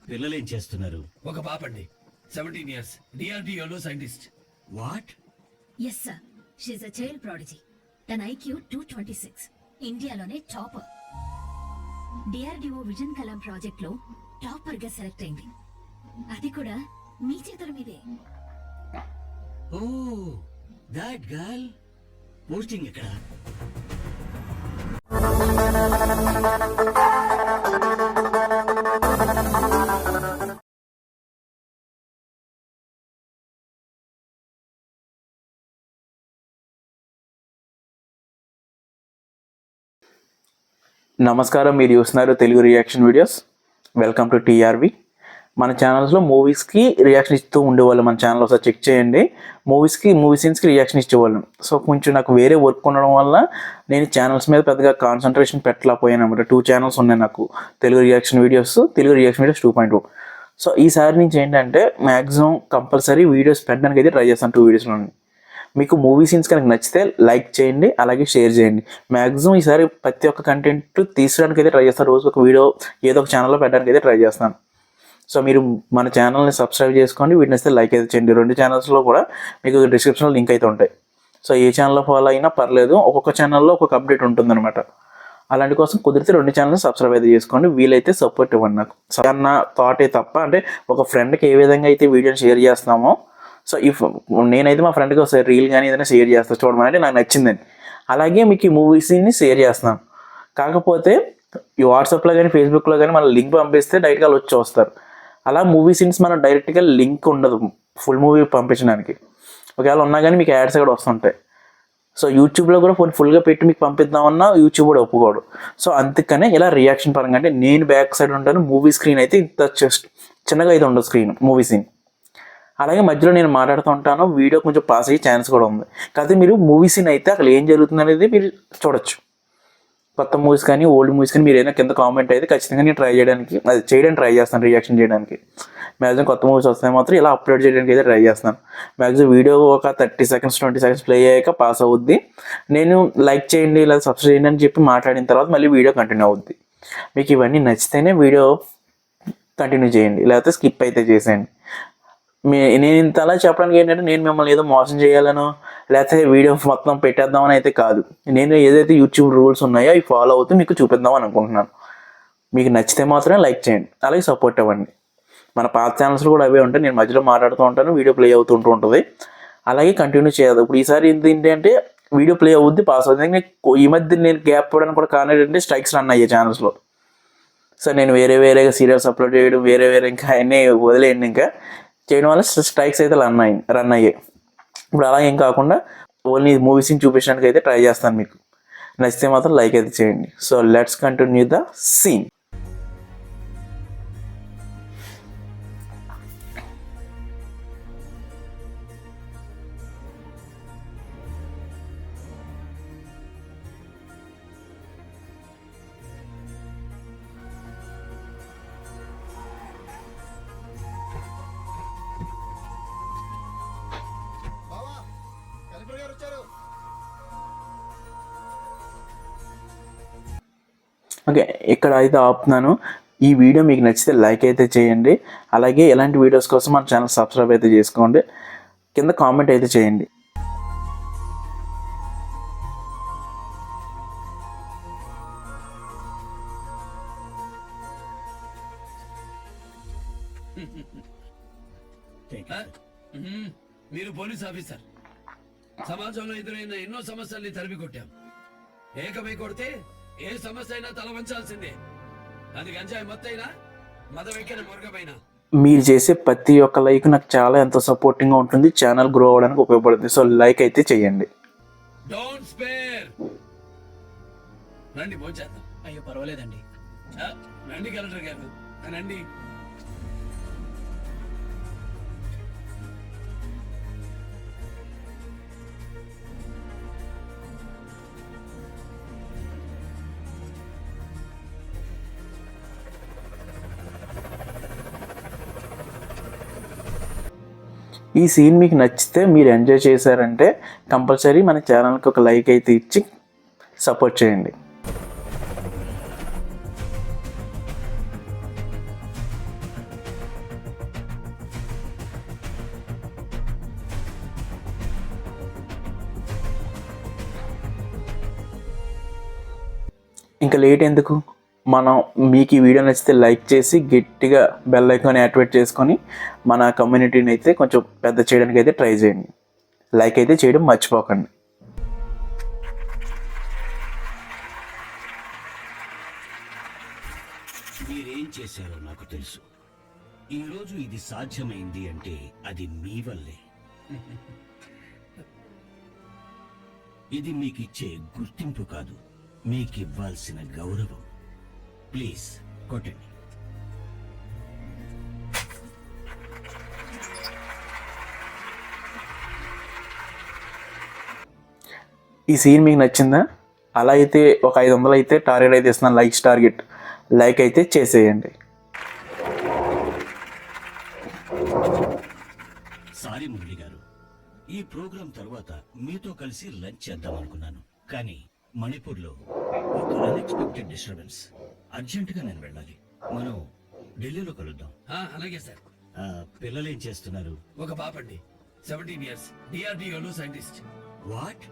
పిల్లలు ఏం చేస్తున్నారు? ఒక పాపండి, 17 years, డిఆర్డిఓలో scientist. What? Yes sir, she a child prodigy. తన ఐక్యూ 226, ఇండియాలోనే topper. DRDO vision Kalam project లో టాపర్ గా సెలెక్ట్ అయింది. అది కూడా మీ చేతుల మీదే. ఓ, దట్ గర్ల్. పోస్టింగ్ ఎక్కడ? నమస్కారం, మీరు చూస్తున్నారు Telugu reaction videos. Welcome to TRV. మన ఛానల్స్లో మూవీస్కి రియాక్షన్ ఇస్తూ ఉండేవాళ్ళం. మన ఛానల్ ఒకసారి చెక్ చేయండి. మూవీ సీన్స్కి రియాక్షన్ ఇచ్చేవాళ్ళం. సో కొంచెం నాకు వేరే వర్క్ ఉండడం వల్ల నేను ఛానల్స్ మీద పెద్దగా కాన్సన్ట్రేషన్ పెట్టలేకపోయాను అనమాట. 2 ఛానల్స్ ఉన్నాయి నాకు, తెలుగు రియాక్షన్ వీడియోస్ 2.0. సో ఈసారి నుంచి ఏంటంటే మ్యాక్సిమం కంపల్సరీ వీడియోస్ పెట్టడానికి అయితే ట్రై చేస్తాను. 2 వీడియోస్లో మీకు మూవీ సీన్స్ కనుక నచ్చితే లైక్ చేయండి, అలాగే షేర్ చేయండి. మ్యాక్సిమం ఈసారి ప్రతి ఒక్క కంటెంట్ తీసుకోవడానికి అయితే ట్రై చేస్తాను. రోజు ఒక వీడియో ఏదో ఒక ఛానల్లో పెట్టడానికి అయితే ట్రై చేస్తాను. సో మీరు మన ఛానల్ని సబ్స్క్రైబ్ చేసుకోండి, వీటిని వస్తే లైక్ అయితే చేయండి. 2 ఛానల్స్లో కూడా మీకు డిస్క్రిప్షన్లో లింక్ అయితే ఉంటాయి. సో ఏ ఛానల్లో ఫాలో అయినా పర్లేదు, ఒక్కొక్క ఛానల్లో ఒక్కొక్క అప్డేట్ ఉంటుందన్నమాట. అలాంటి కోసం కుదిరితే 2 ఛానల్ని సబ్స్క్రైబ్ అయితే చేసుకోండి. వీలైతే సపోర్ట్ ఇవ్వండి నాకు. అన్న థాటే తప్ప, అంటే ఒక ఫ్రెండ్కి ఏ విధంగా అయితే వీడియోని షేర్ చేస్తామో, సో నేనైతే మా ఫ్రెండ్కి ఒకసారి రీల్ కానీ ఏదైనా షేర్ చేస్తాను, చూడమని, అంటే నాకు నచ్చిందని. అలాగే మీకు ఈ మూవీస్ని షేర్ చేస్తున్నాను. కాకపోతే ఈ వాట్సాప్లో కానీ ఫేస్బుక్లో కానీ మన లింక్ పంపిస్తే డైరెక్ట్గా వచ్చి చూస్తారు. అలా మూవీ సీన్స్ మనం డైరెక్ట్గా లింక్ ఉండదు ఫుల్ మూవీ పంపించడానికి. ఒకవేళ ఉన్నా కానీ మీకు యాడ్స్ కూడా వస్తుంటాయి. సో యూట్యూబ్లో కూడా ఫుల్గా పెట్టి మీకు పంపిద్దామన్నా యూట్యూబ్ కూడా ఒప్పుకోడు. సో అందుకనే ఇలా రియాక్షన్ పరంగా, అంటే నేను బ్యాక్ సైడ్ ఉంటాను, మూవీ స్క్రీన్ అయితే ఇంత చిన్నగా అయితే ఉండదు స్క్రీన్, మూవీ సీన్. అలాగే మధ్యలో నేను మాట్లాడుతూ ఉంటాను, వీడియో కొంచెం పాస్ అయ్యే ఛాన్స్ కూడా ఉంది. కాకపోతే మీరు మూవీ సీన్ అయితే అక్కడ ఏం జరుగుతుంది అనేది మీరు చూడొచ్చు. కొత్త మూవీస్ కానీ ఓల్డ్ మూవీస్ కానీ మీరు ఏదైనా కింద కామెంట్ అయితే ఖచ్చితంగా నేను చేయడానికి ట్రై చేస్తాను, రియాక్షన్ చేయడానికి. మ్యాక్సిమం కొత్త మూవీస్ వస్తాయి మాత్రం ఇలా అప్లోడ్ చేయడానికి అయితే ట్రై చేస్తాను. మ్యాక్సిమం వీడియో ఒక 30 seconds 20 seconds ప్లే అయ్యాక పాస్ అవుద్ది. నేను లైక్ చేయండి లేదా సబ్స్క్రైబ్ చేయండి అని చెప్పి మాట్లాడిన తర్వాత మళ్ళీ వీడియో కంటిన్యూ అవుద్ది. మీకు ఇవన్నీ నచ్చితేనే వీడియో కంటిన్యూ చేయండి, లేకపోతే స్కిప్ అయితే చేసేయండి. నేను ఇంత అలా చెప్పడానికి ఏంటంటే నేను మిమ్మల్ని ఏదో మోసం చేయాలనో లేకపోతే వీడియో మొత్తం పెట్టేద్దామని అయితే కాదు. నేను ఏదైతే యూట్యూబ్ రూల్స్ ఉన్నాయో అవి ఫాలో అవుతూ మీకు చూపిద్దామని అనుకుంటున్నాను. మీకు నచ్చితే మాత్రమే లైక్ చేయండి, అలాగే సపోర్ట్ ఇవ్వండి. మన పాత ఛానల్స్లో కూడా అవే ఉంటాయి, నేను మధ్యలో మాట్లాడుతూ ఉంటాను, వీడియో ప్లే అవుతుంటూ ఉంటుంది. అలాగే కంటిన్యూ చేయదు. ఇప్పుడు ఈసారి ఏంటంటే వీడియో ప్లే అవుద్ది, పాస్ అవుతుంది. ఈ మధ్య నేను గ్యాప్ ఇవ్వడానికి కూడా కారణం ఏంటంటే స్ట్రైక్స్ రన్ అయ్యే ఛానల్స్లో. సో నేను వేరేగా సీరియల్స్ అప్లోడ్ చేయడం, వేరే ఇంకా అన్నీ వదిలేయండి, ఇంకా చేయడం వల్ల స్ట్రైక్స్ అయితే రన్ అయ్యాయి. ఇప్పుడు అలా ఏం కాకుండా ఓన్లీ మూవీస్ని చూపించడానికి అయితే ట్రై చేస్తాను. మీకు నచ్చితే మాత్రం లైక్ అయితే చేయండి. So let's continue the scene. Okay, ఇక్కడ అయితే ఆపుతున్నాను. ఈ వీడియో మీకు నచ్చితే లైక్ అయితే చేయండి. అలాగే ఇలాంటి వీడియోస్ కోసం మన ఛానల్ సబ్స్క్రైబ్ అయితే చేసుకోండి. కింద కామెంట్ అయితే చేయండి. మీరు పోలీస్ ఆఫీసర్, సమాజంలో ఎదురైన ఎన్నో సమస్యల్ని తరిమి కొట్టాం. ఏకమై కొడితే ఏ సమస్య అయినా తల వంచాల్సిందే. అది గంజాయి మత్తైనా మదవెక్కిన మురుగమైనా. మీరు చేసే ప్రతి ఒక్క లైక్ నాకు చాలా ఎంతో సపోర్టింగ్గా ఉంటుంది, ఛానల్ గ్రో అవ్వడానికి ఉపయోగపడుతుంది. సో లైక్ అయితే చేయండి. Don't spare. రండి భోంచేద్దాం. అయ్యో పర్వాలేదండి. రండి కలెక్టర్ గారు, రండి. ఈ సీన్ మీకు నచ్చితే, మీరు ఎంజాయ్ చేశారంటే కంపల్సరీ మన ఛానల్కి ఒక లైక్ అయితే ఇచ్చి సపోర్ట్ చేయండి. ఇంకా లేట్ ఎందుకు, మనం మీకు ఈ వీడియో నచ్చితే లైక్ చేసి గట్టిగా బెల్ ఐకాన్ యాక్టివేట్ చేసుకొని మన కమ్యూనిటీని అయితే కొంచెం పెద్ద చేయడానికి అయితే ట్రై చేయండి. లైక్ అయితే చేయడం మర్చిపోకండి. మీరేం చేశారో నాకు తెలుసు. ఈరోజు ఇది సాధ్యమైంది అంటే అది మీ వల్లే. ఇది మీకిచ్చే గుర్తింపు కాదు, మీకివ్వాల్సిన గౌరవం. ప్లీజ్ కొట్టండి. ఈ సీన్ మీకు నచ్చిందా? అలా అయితే ఒక 500 అయితే టార్గెట్ అయితే ఇస్తున్నాను, లైక్స్ టార్గెట్. లైక్ అయితే చేసేయండి. సారీ మురళి గారు, ఈ ప్రోగ్రాం తర్వాత మీతో కలిసి లంచ్ చేద్దాం అనుకున్నాను, కానీ మణిపూర్లో ఒక అన్ఎక్స్పెక్టెడ్ డిస్టర్బెన్స్. అర్జెంటుగా నేను వెళ్ళాలి. మనం ఢిల్లీలో కలుద్దాం. అలాగే సార్. పిల్లలేం చేస్తున్నారు? ఒక పాపండి, 17 years, DRDOలో scientist. What?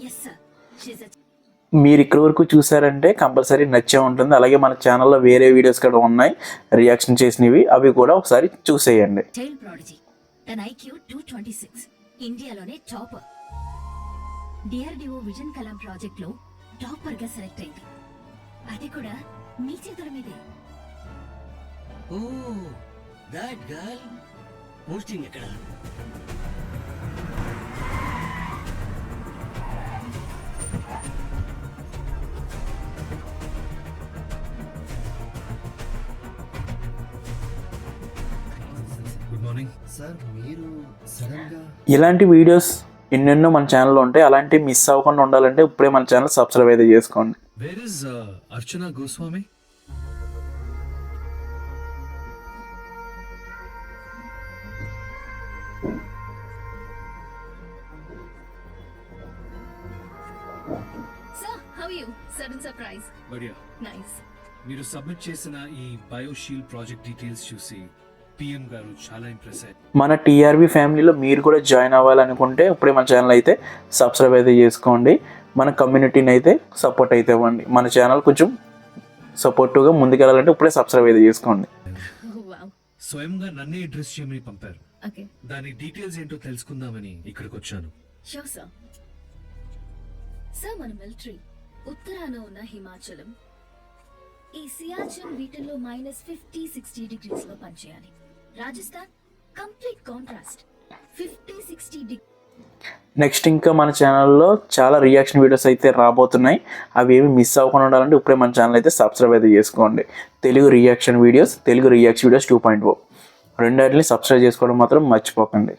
Yes sir, she మీరు ఇక్కడ వరకు చూసారంటే కంపల్సరీ నచ్చే ఉంటుంది. అలాగే మన ఛానల్లో వేరే వీడియోస్ కూడా ఉన్నాయి రియాక్షన్ చేసినవి, అవి కూడా ఒకసారి చూసేయండి. Child prodigy. తన ఐక్యూ 226, ఇండియాలోనే topper. DRDO vision Kalam project లో టాపర్ గా సెలెక్ట్ అయింది. అది కూడా మీ చేతుల మీదే. ఓ, దట్ గర్ల్. పోస్టింగ్ ఎక్కడ? Good morning sir. మీరు సడన్ గా ఇలాంటి వీడియోస్ ఎన్నెన్నో మన ఛానల్లో ఉంటాయి. అలాంటివి మిస్ అవ్వకుండా ఉండాలంటే ఇప్పుడే మన ఛానల్ సబ్స్క్రైబ్ అయితే చేసుకోండి. Where is Archana Goswami? Sir, how are you? Sudden surprise. Badiya. Nice. మీరు సబ్మిట్ చేసిన ఈ బయోషీల్డ్ ప్రాజెక్ట్ డీటెయిల్స్ చూసి పిఎం గారు చాలా ఇంప్రెస్ అయ్యారు. మన టీఆర్బీ ఫ్యామిలీలో మీరు కూడా జాయిన్ అవ్వాలనుకుంటే ఇప్పుడే మన ఛానల్ అయితే సబ్స్క్రైబ్ అయితే చేసుకోండి. మన కమ్యూనిటీని అయితే సపోర్ట్ అయితే ఇవ్వండి. మన ఛానల్ కొంచెం సపోర్టివ్గా ముందుకెళ్ళాలంటే ఇప్పుడే సబ్స్క్రైబ్ అయితే చేసుకోండి. Oh, wow. స్వయంగా నన్నే అడ్రస్ చేయమని పంపారు. Okay. దాని డీటెయిల్స్ ఏంటో తెలుసుకుందామని ఇక్కడికి వచ్చాను. Sure, sir. Sir, మన మిలిటరీ ఉత్తరాన ఉన్న హిమాచలం, ఈ సియాచిన్ వీటిల్లో -50-60 degrees లో పనిచేయాలి. Rajasthan complete contrast, 50-60 degree. Next ఇంకా మన ఛానల్లో చాలా రియాక్షన్ వీడియోస్ అయితే రాబోతున్నాయి. అవి ఏమి మిస్ అవ్వకుండా ఉండాలంటే ఇప్పుడే మన ఛానల్ అయితే సబ్స్క్రైబ్ అయితే చేసుకోండి. తెలుగు రియాక్షన్ వీడియోస్ 2.0 రెండింటిని సబ్స్క్రైబ్ చేసుకోవడం మాత్రం మర్చిపోకండి.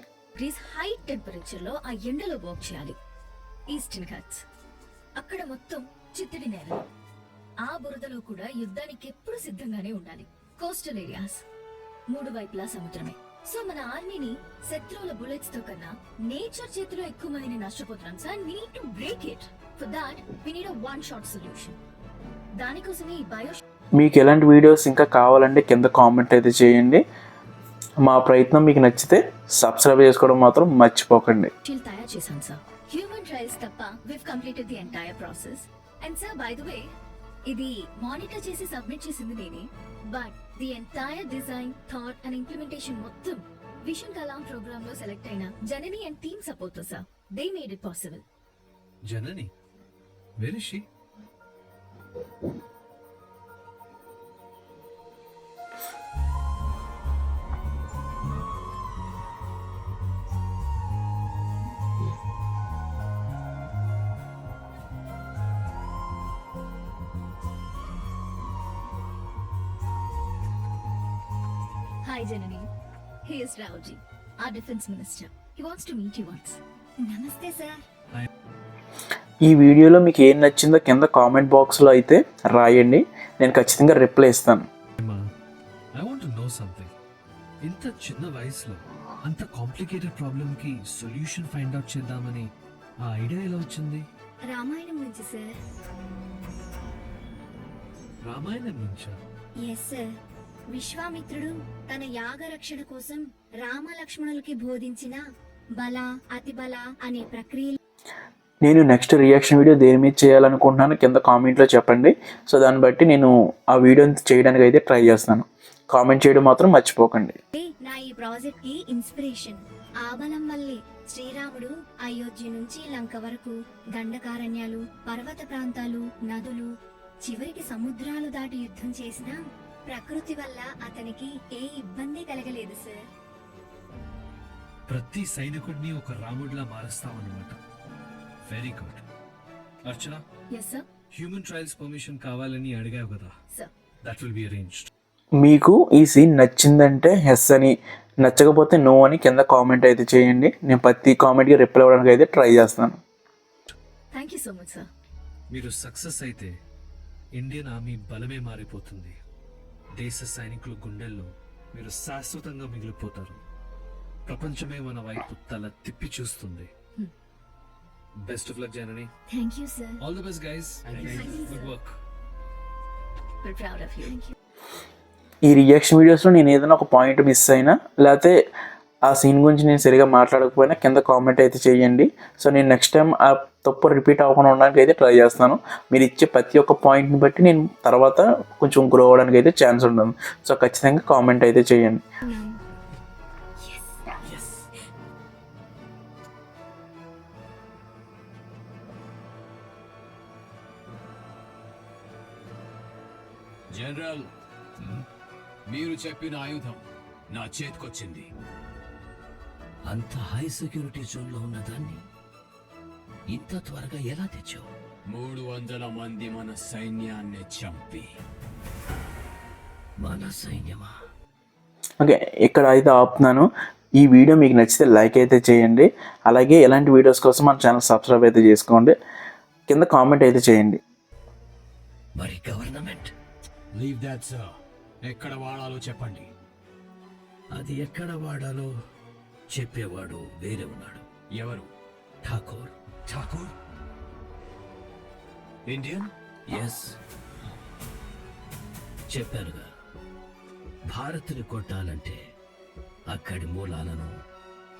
హై టెంపరేచర్ లో ఆ ఎండలో వర్క్ చేయాలి. ఈస్టర్న్ ఘాట్స్, అక్కడ మొత్తం చిత్తడి నేల, ఆ బురదలో కూడా యుద్ధానికి ఎప్పుడు సిద్ధంగానే ఉండాలి. కోస్టల్ ఏరియాస్, 3 వైపులా సముద్రమే. సో మన ఆర్మీని శత్రువుల బుల్లెట్స్ తో కన్నా నేచర్ చేతిలో ఎక్కువ మందిని నష్టపోతున్నాం sir. We need to break it. For that we need a one shot solution. దానికోసమే ఈ బయో. మీకు ఎలాంటి వీడియోస్ ఇంకా కావాలంటే కింద కామెంట్ అయితే చేయండి. మా ప్రయత్నం మీకు నచ్చితే సబ్స్క్రైబ్ చేసుకోవడం మాత్రం మర్చిపోకండి. షీల్ తయారు చేశాం సార్. హ్యూమన్ ట్రయల్స్ తప్ప we've completed the entire process. And sir, by the way, ఇది మానిటర్ చేసి సబ్మిట్ చేసింది నేనే, but the entire design, thought and implementation మొత్తం విజన్ కలాం ప్రోగ్రామ్ లో సెలెక్ట్ అయిన జనని అండ్ టీమ్ సపోర్ట్ తో sir. They made it possible. Janani, where is she? Hi Janani. He is Raoji, our defense minister. He wants to meet you once. Namaste sir. ఈ వీడియోలో మీకు ఏం నచ్చిందో కింద కామెంట్ బాక్స్లో అయితే రాయండి. నేను ఖచ్చితంగా రిప్లై ఇస్తాను. I want to know something. ఇంత చిన్న వయసులో అంత కాంప్లికేటెడ్ ప్రాబ్లమ్ కి సొల్యూషన్ ఫైండ్ అవుట్ చేద్దామని ఆ ఐడియా ఎలా వచ్చింది? రామాయణం నుంచి సార్. రామాయణం నుంచా? Yes sir. విశ్వామిత్రుడు తన యాగ రక్షణ కోసం రామ లక్ష్మణులకి బోధించిన బల అతి బల అనే ప్రక్రియ. నేను నెక్స్ట్ రియాక్షన్ వీడియో దేని మీద చేయాలనుకుంటున్నాను కింద కామెంట్లో చెప్పండి. సో దాన్ని బట్టి నేను ఆ వీడియోని చేయడానికి అయితే ట్రై చేస్తాను. కామెంట్ చేయడం మాత్రం మర్చిపోకండి. నా ఈ ప్రాజెక్ట్ కి ఇన్స్పిరేషన్ ఆ బలం వల్లే శ్రీరాముడు అయోధ్య నుంచి లంక వరకు దండకారణ్యాలు, పర్వత ప్రాంతాలు, నదులు, చివరికి సముద్రాలు దాటి యుద్ధం చేసినా ప్రకృతి వల్ల అతనికి ఏ ఇబ్బంది కలగలేదు సార్. ప్రతి సైనికుడిని ఒక రాముడిలా మారుస్తామన్నమాట. Very good. Archana, yes sir. Human trials permission కావాలని అడిగావు కదా, sir. That will be arranged. మీకు ఈ సీన్ నచ్చిందంటే ఎస్ అని, నచ్చకపోతే నో అని కింద కామెంట్ అయితే చేయండి. నేను ప్రతి కామెంట్కి రిప్లై అవ్వడానికి అయితే ట్రై చేస్తాను. Thank you so much sir. మీరు సక్సెస్ అయితే ఇండియన్ ఆర్మీ బలమే మారిపోతుంది. దేశ సైనికుల గుండెల్లో మీరు శాశ్వతంగా మిగిలిపోతారు. ప్రపంచమే మన వైపు తల తిప్పి చూస్తుంది. Best of luck Janani. Thank you sir. All the best guys. Good work. We're proud of you. ఈ రియాక్షన్ వీడియోస్లో నేను ఏదైనా ఒక పాయింట్ మిస్ అయినా లేకపోతే ఆ సీన్ గురించి నేను సరిగా మాట్లాడకపోయినా కింద కామెంట్ అయితే చేయండి. సో నేను నెక్స్ట్ టైం ఆ తప్పు రిపీట్ అవ్వకుండా ఉండడానికి అయితే ట్రై చేస్తాను. మీరు ఇచ్చే ప్రతి ఒక్క పాయింట్ని బట్టి నేను తర్వాత కొంచెం గ్రో అవ్వడానికి అయితే ఛాన్స్ ఉంటుంది. సో ఖచ్చితంగా కామెంట్ అయితే చేయండి. జనరల్, మీరు చెప్పిన ఆయుధం నా చేతికొచ్చింది. అంత హై సెక్యూరిటీ జోన్లో ఉన్న దాన్ని ఇంత త్వరగా ఎలా తెచ్చావు? 300 మంది మన సైన్యాన్ని చంపి. మన సైన్యమా? ఓకే, ఇక్కడ అయితే ఆపుతున్నాను. ఈ వీడియో మీకు నచ్చితే లైక్ అయితే చేయండి. అలాగే ఇలాంటి వీడియోస్ కోసం మన ఛానల్ సబ్స్క్రైబ్ అయితే చేసుకోండి. కింద కామెంట్ అయితే చేయండి. మరి గవర్నమెంట్? Leave that sir. ఎక్కడ వాడాలో చెప్పండి. అది ఎక్కడ వాడాలో చెప్పేవాడు వేరే ఉన్నాడు. ఎవరు? ఠాకూర్. ఠాకూర్ ఇండియన్? ఎస్, చెప్పానుగా. భారత్ని కొట్టాలంటే అక్కడి మూలాలను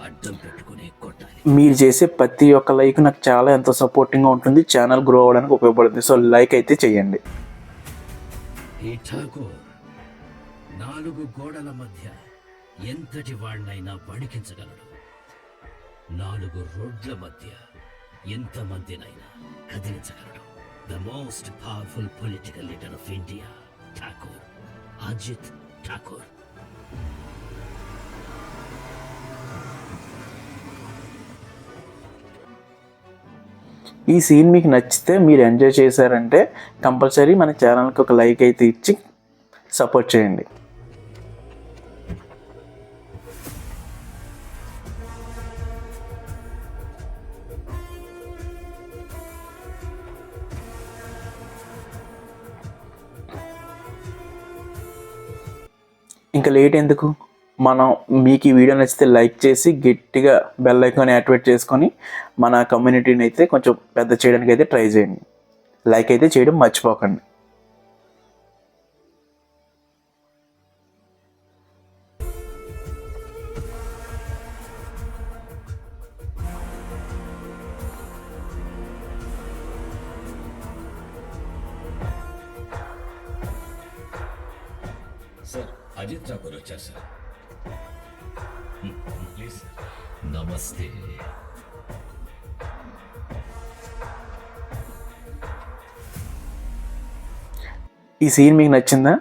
అడ్డం పెట్టుకుని కొట్టాలి. మీరు చేసే ప్రతి ఒక్క లైక్ నాకు చాలా ఎంతో సపోర్టింగ్గా ఉంటుంది. ఛానల్ గ్రో అవ్వడానికి ఉపయోగపడుతుంది. సో లైక్ అయితే చేయండి. ఈ ఠాకూర్ 4 గోడల మధ్య ఎంతటి వాడినైనా వణికించగలడు. 4 రోడ్ల మధ్య ఎంతమందినైనా కదిలించగలడు. The most powerful political leader of India, Thakur, Ajit Thakur. ఈ సీన్ మీకు నచ్చితే, మీరు ఎంజాయ్ చేశారంటే కంపల్సరీ మన ఛానల్కి ఒక లైక్ అయితే ఇచ్చి సపోర్ట్ చేయండి. ఇంకా లేట్ ఎందుకు, మనం మీకు ఈ వీడియో నచ్చితే లైక్ చేసి గట్టిగా బెల్ ఐకాన్ యాక్టివేట్ చేసుకొని మన కమ్యూనిటీని అయితే కొంచెం పెద్ద చేయడానికి అయితే ట్రై చేయండి. లైక్ అయితే చేయడం మర్చిపోకండి. సార్, అజిత్ ఠాకూర్ వచ్చారు సార్. Please sir. నమస్తే. ఈ సీన్ మీకు నచ్చిందా?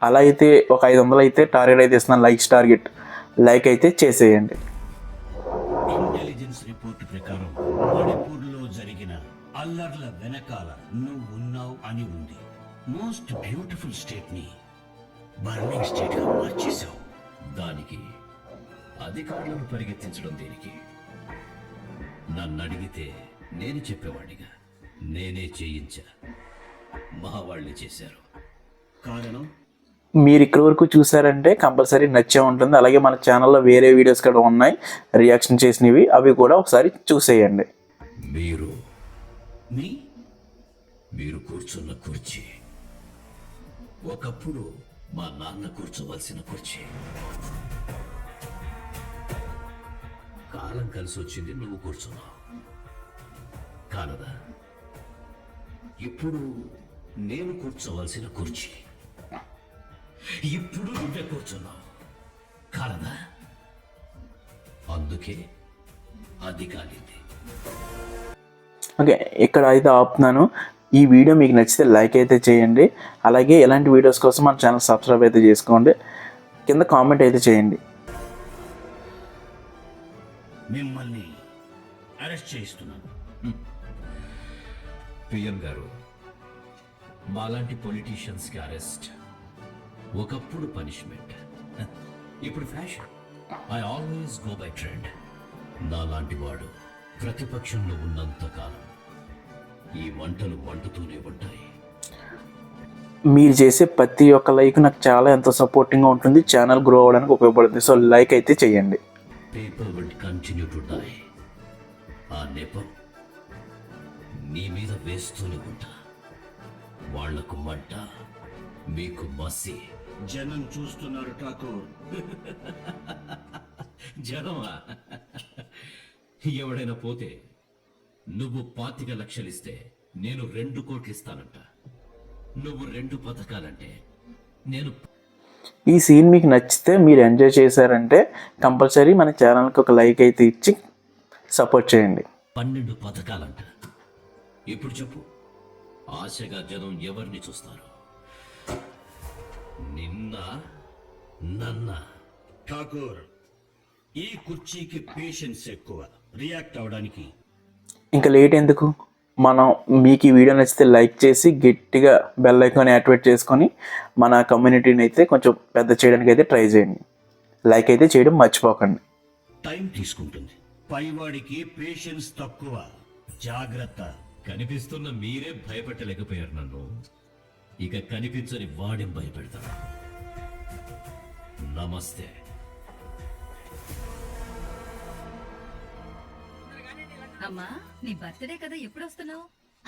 అలా అయితే ఒక 500 అయితే టార్గెట్ అయితే ఇస్తున్నాను, లైక్స్ టార్గెట్. లైక్ అయితే చేసేయండి. ఇంటెలిజెన్స్ రిపోర్ట్ ప్రకారం మణిపూర్లో జరిగిన అల్లర్ల వెనకాల నువ్వు ఉన్నావు అని ఉంది. మోస్ట్ బ్యూటిఫుల్ స్టేట్ ని బర్నింగ్ స్టేట్ గా మార్చేశావు. దానికి అధికారులను పరిగెత్తించడం దేనికి? నన్ను అడిగితే నేను చెప్పేవాడిగా. నేనే చేయించా, మా వాళ్ళే చేశారు. కారణం మీరు ఇక్కడి వరకు చూసారంటే కంపల్సరీ నచ్చే ఉంటుంది. అలాగే మన ఛానల్లో వేరే వీడియోస్ కూడా ఉన్నాయి రియాక్షన్ చేసినవి, అవి కూడా ఒకసారి చూసేయండి. మీరు కూర్చున్న కుర్చీ ఒకప్పుడు మా నాన్న కూర్చోవలసిన కుర్చీ. కాలం కలిసి వచ్చింది, నువ్వు కూర్చున్నావు. కాలదా? ఇప్పుడు నేను కూర్చోవలసిన కుర్చీ ఇప్పుడు నువ్వే కూర్చున్నావు కాలదా? అందుకే అది కాలింది. ఓకే, ఇక్కడ అయితే ఆపుతున్నాను. ఈ వీడియో మీకు నచ్చితే లైక్ అయితే చేయండి. అలాగే ఇలాంటి వీడియోస్ కోసం మన ఛానల్ సబ్స్క్రైబ్ అయితే చేసుకోండి. కింద కామెంట్ అయితే చేయండి. మిమ్మల్ని అరెస్ట్ చేయిస్తున్నాను. పిఎం గారు, మాలాంటి పొలిటీషియన్స్కి అరెస్ట్ ఒకప్పుడు పనిష్మెంట్, ఇప్పుడు fashion. I always go by trend. నాలాంటి వాడు ప్రతిపక్షంలో ఉన్నంత కాలం ఈ మంటలు మండుతూనే ఉంటాయి. మీరు చేసే ప్రతి ఒక్క లైక్ నాకు చాలా ఎంతో సపోర్టింగ్గా ఉంటుంది, ఛానల్ గ్రో అవ్వడానికి ఉపయోగపడుతుంది. సో లైక్ అయితే చేయండి. People will continue to die. ఆ నెపం నీ మీద వేస్తూనే ఉంటా. వాళ్లకు మంట, మీకు మసి. జనం చూస్తున్నారు ఠాకూర్. జనమా? ఎవడైనా పోతే నువ్వు 25 లక్షలు ఇస్తే నేను 2 కోట్లు ఇస్తానంట. నువ్వు 2 పథకాలంటే నేను ఈ సీన్ మీకు నచ్చితే, మీరు ఎంజాయ్ చేశారంటే కంపల్సరీ మన ఛానల్కి ఒక లైక్ అయితే ఇచ్చి సపోర్ట్ చేయండి. 12 పథకాలంట. ఇప్పుడు చెప్పు, ఆశగా జనం ఎవరిని చూస్తారు? నిన్న నన్న? ఠాకూర్, ఈ కుర్చీకి పేషెన్స్ ఎక్కువ. రియాక్ట్ అవడానికి ఇంకా లేట్ ఎందుకు, మనం మీకు ఈ వీడియో నచ్చితే లైక్ చేసి గట్టిగా బెల్ ఐకాన్ యాక్టివేట్ చేసుకొని మన కమ్యూనిటీని అయితే కొంచెం పెద్ద చేయడానికి అయితే ట్రై చేయండి. లైక్ అయితే చేయడం మర్చిపోకండి. టైం తీసుకుంటుంది. పైవాడికి పేషెన్స్ తక్కువ. జాగ్రత్త. కనిపిస్తున్న మీరే భయపెట్టలేకపోయారు నన్ను, ఇక కనిపించని వాడిని భయపెడతాను. నమస్తే. అమ్మా, నీ బర్త్డే కదా, ఎప్పుడు వస్తున్నావు?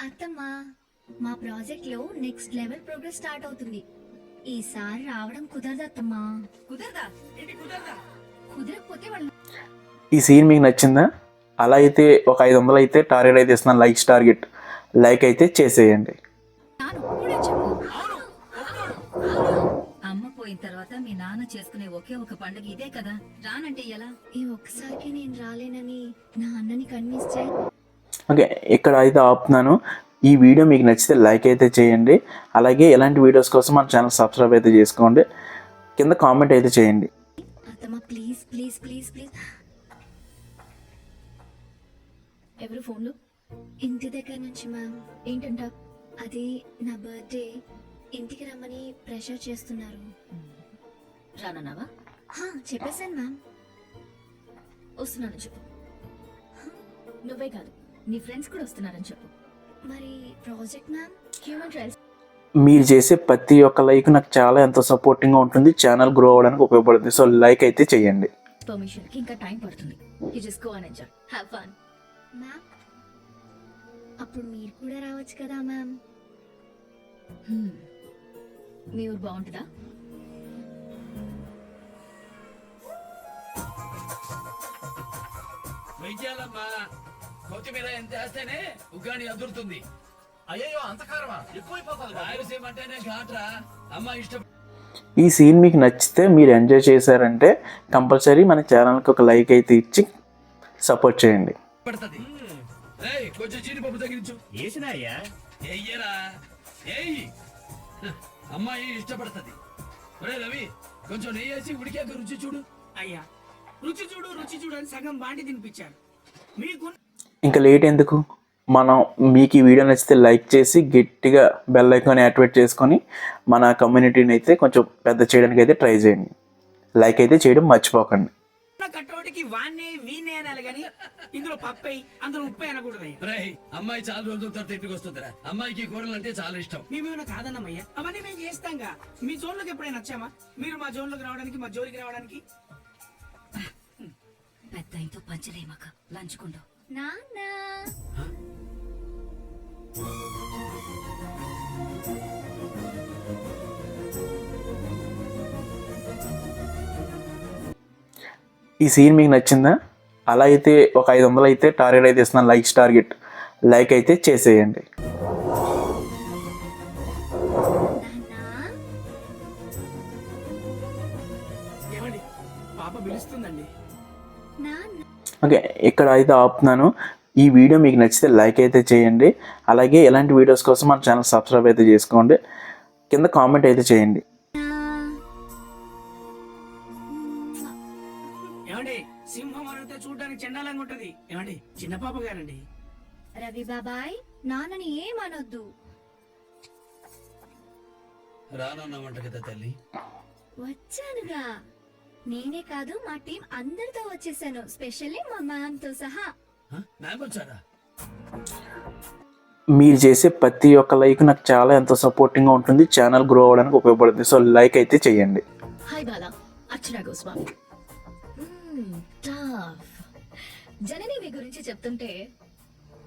అత్తమ్మా, మా ప్రాజెక్ట్ లో నెక్స్ట్ లెవెల్ ప్రోగ్రెస్ స్టార్ట్ అవుతుంది. ఈసారి రావడం కుదరదు అత్తమ్మా. కుదరదా? కుదరకపోతే వాళ్ళు ఈ సీన్ మీకు నచ్చిందా? అలా అయితే ఒక 500 అయితే టార్గెట్ అయితే ఇస్తున్నాను, లైక్స్ టార్గెట్. లైక్ అయితే చేసేయండి. నాన్న కూడా చెప్పు. అమ్మ పోయిన తర్వాత మీ నాన్న చేసుకునే ఒకే ఒక పండుగ ఇదే కదా, రానంటే ఎలా? ఈ ఒక్కసారికి నేను రాలేనని నా అన్నని కన్విన్స్ చేయి. ఓకే, ఇక్కడ అయితే ఆపుతున్నాను. ఈ వీడియో మీకు నచ్చితే లైక్ అయితే చేయండి. అలాగే ఇలాంటి వీడియోస్ కోసం మన ఛానల్ సబ్స్క్రైబ్ అయితే చేసుకోండి. కింద కామెంట్ అయితే చేయండి. అత్తమ్మా ప్లీజ్ ప్లీజ్ ప్లీజ్ ప్లీజ్. ఎవరు ఫోన్లో? ఇంటి దగ్గర నుంచి మ్యామ్. ఏంటంట? అది నా బర్త్డే, ఇంటికి రమ్మని ప్రెషర్ చేస్తున్నారు. రానన్నావా? చెప్పేశాను మ్యామ్. వస్తున్నానని చెప్పు. నువ్వే కాదు, నీ ఫ్రెండ్స్ కూడా వస్తున్నారని చెప్పు. మరి ప్రాజెక్ట్ మ్యామ్? హ్యూమన్ ట్రయల్స్ మీరు చేసే ప్రతి ఒక్క లైక్ నాకు చాలా ఎంతో సపోర్టింగ్గా ఉంటుంది, ఛానల్ గ్రో అవ్వడానికి ఉపయోగపడుతుంది. సో లైక్ అయితే చేయండి. పర్మిషన్ కి ఇంకా టైం పడుతుంది. You just go and enjoy, have fun. Ma'am, అప్పుడు మీరు కూడా రావచ్చు కదా మ్యామ్. మీ ఊరు బాగుంటుందా? వెయ్యాలమ్మా. కొత్తిమీర ఎంత వేస్తేనే ఉగ్గాని అదురుతుంది. అయ్యో అంత కారమా? ఎక్కువైపోతుంది. రాయలసీమ అంటేనే ఘాట్రా. అమ్మ ఇష్టం. ఈ సీన్ మీకు నచ్చితే, మీరు ఎంజాయ్ చేశారంటే కంపల్సరీ మన ఛానల్కి ఒక లైక్ అయితే ఇచ్చి సపోర్ట్ చేయండి. పడుతుంది. ఏయ్, కొంచెం జీడిపప్పు తగిలించు. ఏసినాయ్యా? ఎయ్యరా, ఏయ్. అమ్మాయి ఇష్టపడుతుంది. ఒరే రవి, కొంచెం నెయ్యి వేసి ఉడికాక రుచి చూడు. అయ్యా రుచి చూడు రుచి చూడు అని సగం బాండి తినిపించారు మీకు. ఇంకా లేట్ ఎందుకు, మనం మీకు ఈ వీడియో నచ్చితే లైక్ చేసి గట్టిగా బెల్ ఐకాన్ యాక్టివేట్ చేసుకొని మన కమ్యూనిటీని అయితే కొంచెం పెద్ద చేయడానికి అయితే ట్రై చేయండి. లైక్ అయితే చేయడం మర్చిపోకండి. కట్టోటికి వాణ్ణి వీణ్ణి అనాలి కానీ ఇందులో పప్పై అందులో ఉప్పై అనకూడదు. రేయ్, అమ్మాయి చాలా రోజుల తర్వాత ఇంటికి వస్తుందిరా. అమ్మాయికి కూరలు అంటే చాలా ఇష్టం. మేమేమైనా కాదన్నమయ్యా, అవన్నీ మేము చేస్తాంగా. మీ జోన్లోకి ఎప్పుడైనా వచ్చామా? మీరు మా జోన్లోకి రావడానికి, మా జోలికి రావడానికి. పెద్ద ఇంతో పంచలేమాక లంచుకుంటూ. నాన్న, ఈ సీన్ మీకు నచ్చిందా? అలా అయితే ఒక 500 అయితే టార్గెట్ అయితే ఇస్తున్నాను, లైక్స్ టార్గెట్. లైక్ అయితే చేసేయండి. నాన్నా ఏమండి పాప పిలుస్తుందండి. నాన్న ఓకే, ఇక్కడ అయితే ఆపుతున్నాను. ఈ వీడియో మీకు నచ్చితే లైక్ అయితే చేయండి. అలాగే ఇలాంటి వీడియోస్ కోసం మన ఛానల్ సబ్స్క్రైబ్ అయితే చేసుకోండి. కింద కామెంట్ అయితే చేయండి. ఏమండి సింహం అడిగితే చూడడానికి చండాలంగా ఉంటది. ఏమండి చిన్న పాప గారండి. రవి బాబాయ్ నాన్నని ఏమనొద్దు. రానన్నామంట కదా తల్లి. వచ్చానుగా. నేనే కాదు మా టీం అందరితో వచ్చేసాను. స్పెషల్లీ మా మ్యామ్ తో సహా. మ్యామ్ వచ్చారా? మీరు చేసే ప్రతి ఒక్క లైక్ నాకు చాలా ఎంతో సపోర్టింగ్గా ఉంటుంది, ఛానల్ గ్రో అవ్వడానికి ఉపయోగపడుతుంది. సో లైక్ అయితే చేయండి. హాయ్ బాలా, అర్చన గోస్వామి. టఫ్. జనని మీ గురించి చెప్తుంటే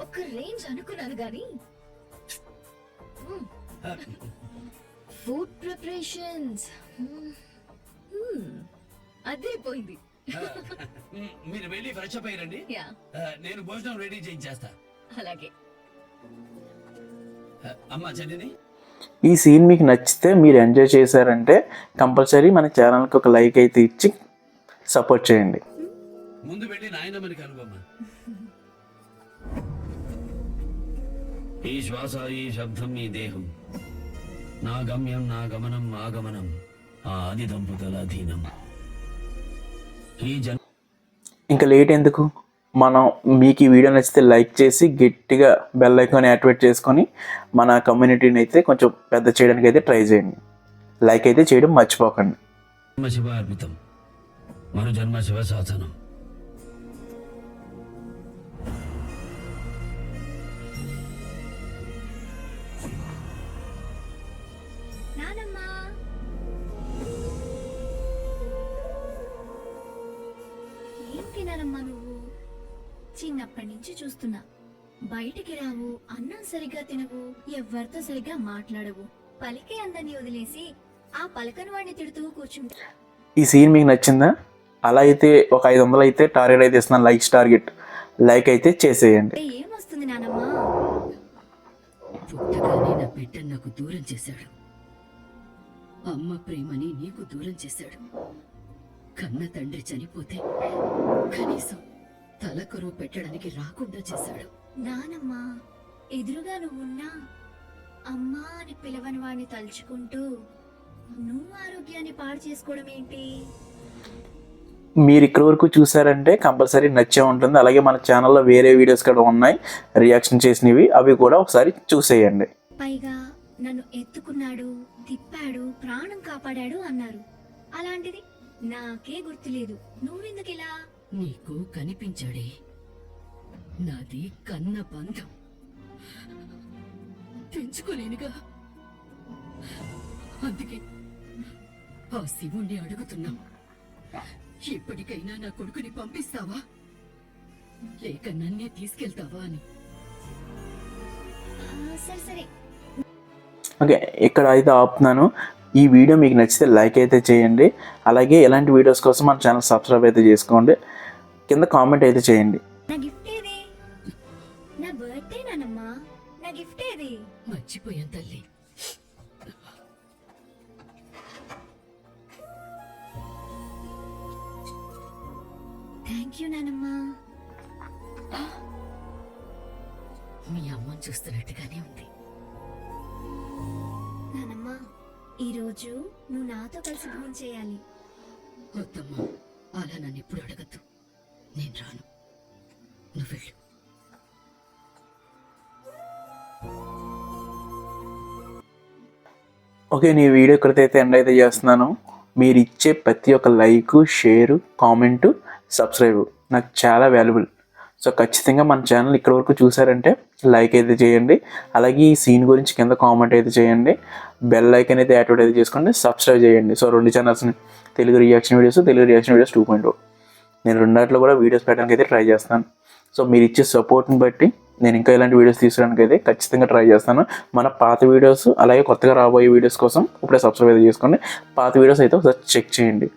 ఒక రేంజ్ అనుకున్నాను గాని ఫుడ్ ప్రిపరేషన్స్ అదే పోయింది. మీరు వెళ్ళి ఫ్రెష్ అప్ అయ్యండి. యా, నేను భోజనం రెడీ చేయించేస్తా. అలాగే. అమ్మా చెల్లిని. ఈ సీన్ మీకు నచ్చితే, మీరు ఎంజాయ్ చేశారంటే కంపల్సరీ మన ఛానల్కి ఒక లైక్ అయితే ఇచ్చి సపోర్ట్ చేయండి. ముందు వెళ్ళి నాయనమ్మని కనుగొమ్మా. ఈ శ్వాస, ఈ శబ్దం, ఈ దేహం, నా గమ్యం, నా గమనం, ఆగమనం ఆ ఆది దంపతుల అధీనం. ఈ జన్ ఇంకా లేట్ ఎందుకు, మనం మీకు ఈ వీడియో నచ్చితే లైక్ చేసి గట్టిగా బెల్ ఐకాన్ యాక్టివేట్ చేసుకొని మన కమ్యూనిటీని అయితే కొంచెం పెద్ద చేయడానికి అయితే ట్రై చేయండి. లైక్ అయితే చేయడం మర్చిపోకండి. జన్మ శివ అర్పితం, మరు జన్మ శివ శాసనం. నానమ్మా ఏంటి నానమ్మా నువ్వు? చిన్నప్పటి నుంచి చూస్తున్నా. బయటికి రావు, అన్నం సరిగ్గా తినవు, ఎవ్వరితో సరిగ్గా మాట్లాడవు. పలికే అందని వదిలేసి ఆ పలకని వాడిని తిడుతూ కూర్చుంటా. ఈ సీన్ మీకు నచ్చిందా? అలా అయితే ఒక 500 అయితే టార్గెట్ అయితే ఇస్తున్నాను, లైక్స్ టార్గెట్. లైక్ అయితే చేసేయండి. ఏమొస్తుంది నానమ్మా? పుట్టగానే నా బిడ్డ నాకు దూరం చేశాడు. అమ్మ ప్రేమని నీకు దూరం చేశాడు. కన్న తండ్రి చనిపోతే కనీసం తలకొరువు పెట్టడానికి రాకుండా చేశాడు. నానమ్మా ఎదురుగా నువ్వున్నా అమ్మా అని పిలవని వాడిని తలుచుకుంటూ నువ్వు ఆరోగ్యాన్ని పాడు చేసుకోవడం ఏంటి? మీరు ఇక్కడ వరకు చూసారంటే కంపల్సరీ నచ్చే ఉంటుంది. అలాగే మన ఛానల్లో వేరే వీడియోస్ కూడా ఉన్నాయి రియాక్షన్ చేసినవి, అవి కూడా ఒకసారి చూసేయండి. పైగా నన్ను ఎత్తుకున్నాడు, తిప్పాడు, ప్రాణం కాపాడాడు అన్నారు. అలాంటిది నాకే గుర్తులేదు. నువ్వెందుకు ఇలా? నీకు కనిపించాడే, నాది కన్న బంధం, తెంచుకోలేనుగా. అందుకే ఆ శివుణ్ణి అడుగుతున్నా, ఇప్పటికైనా నా కొడుకుని పంపిస్తావా లేక నన్నే తీసుకెళ్తావా అని. సరే సరే. ఓకే, ఇక్కడ అయితే ఆపుతున్నాను. ఈ వీడియో మీకు నచ్చితే లైక్ అయితే చేయండి. అలాగే ఇలాంటి వీడియోస్ కోసం మన ఛానల్ సబ్స్క్రైబ్ అయితే చేసుకోండి. కింద కామెంట్ అయితే చేయండి. నా గిఫ్ట్ ఏది? నా బర్త్డే నానమ్మా, నా గిఫ్ట్ ఏది? మర్చిపోయాను తల్లి. థ్యాంక్ యూ నానమ్మా. మీ అమ్మని చూస్తున్నట్టుగానే ఉంది. నానమ్మా ఈరోజు నువ్వు నాతో కలిసి భోజనం చేయాలి. వద్దమ్మా, అలా నన్ను ఎప్పుడు అడగద్దు. నేను రాను, నువ్వు వెళ్ళు. ఓకే, నీ వీడియో ఇక్కడైతే ఎండ్ అయితే చేస్తున్నాను. మీరు ఇచ్చే ప్రతి ఒక్క లైక్, షేరు, కామెంటు, సబ్స్క్రైబ్ నాకు చాలా వాల్యుబుల్. సో ఖచ్చితంగా మన ఛానల్ ఇక్కడ వరకు చూసారంటే లైక్ అయితే చేయండి. అలాగే ఈ సీన్ గురించి కింద కామెంట్ అయితే చేయండి. బెల్ ఐకాన్ అయితే యాక్టివేట్ అయితే చేసుకోండి, సబ్స్క్రైబ్ చేయండి. సో 2 ఛానల్స్ని, తెలుగు రియాక్షన్ వీడియోస్ 2.0. నేను రెండాట్లో కూడా వీడియోస్ పెట్టడానికి అయితే ట్రై చేస్తాను. సో మీరు ఇచ్చే సపోర్ట్ని బట్టి నేను ఇంకా ఇలాంటి వీడియోస్ తీసుకోవడానికి అయితే ఖచ్చితంగా ట్రై చేస్తాను. మన పాత వీడియోస్ అలాగే కొత్తగా రాబోయే వీడియోస్ కోసం ఇప్పుడే సబ్స్క్రైబ్ అయితే చేసుకోండి. పాత వీడియోస్ అయితే ఒకసారి చెక్ చేయండి.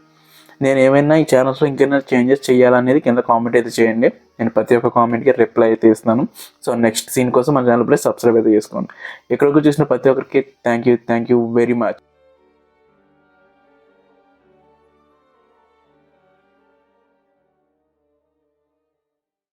నేను ఏమైనా ఈ ఛానల్స్లో ఇంకేమైనా చేంజెస్ చేయాలనేది కింద కామెంట్ అయితే చేయండి. నేను ప్రతి ఒక్క కామెంట్కి రిప్లై అయితే ఇస్తాను. సో నెక్స్ట్ సీన్ కోసం మన ఛానల్ ప్లీజ్ సబ్స్క్రైబ్ అయితే చేసుకోండి. ఇక్కడికి చూసిన ప్రతి ఒక్కరికి థ్యాంక్ యూ వెరీ మచ్.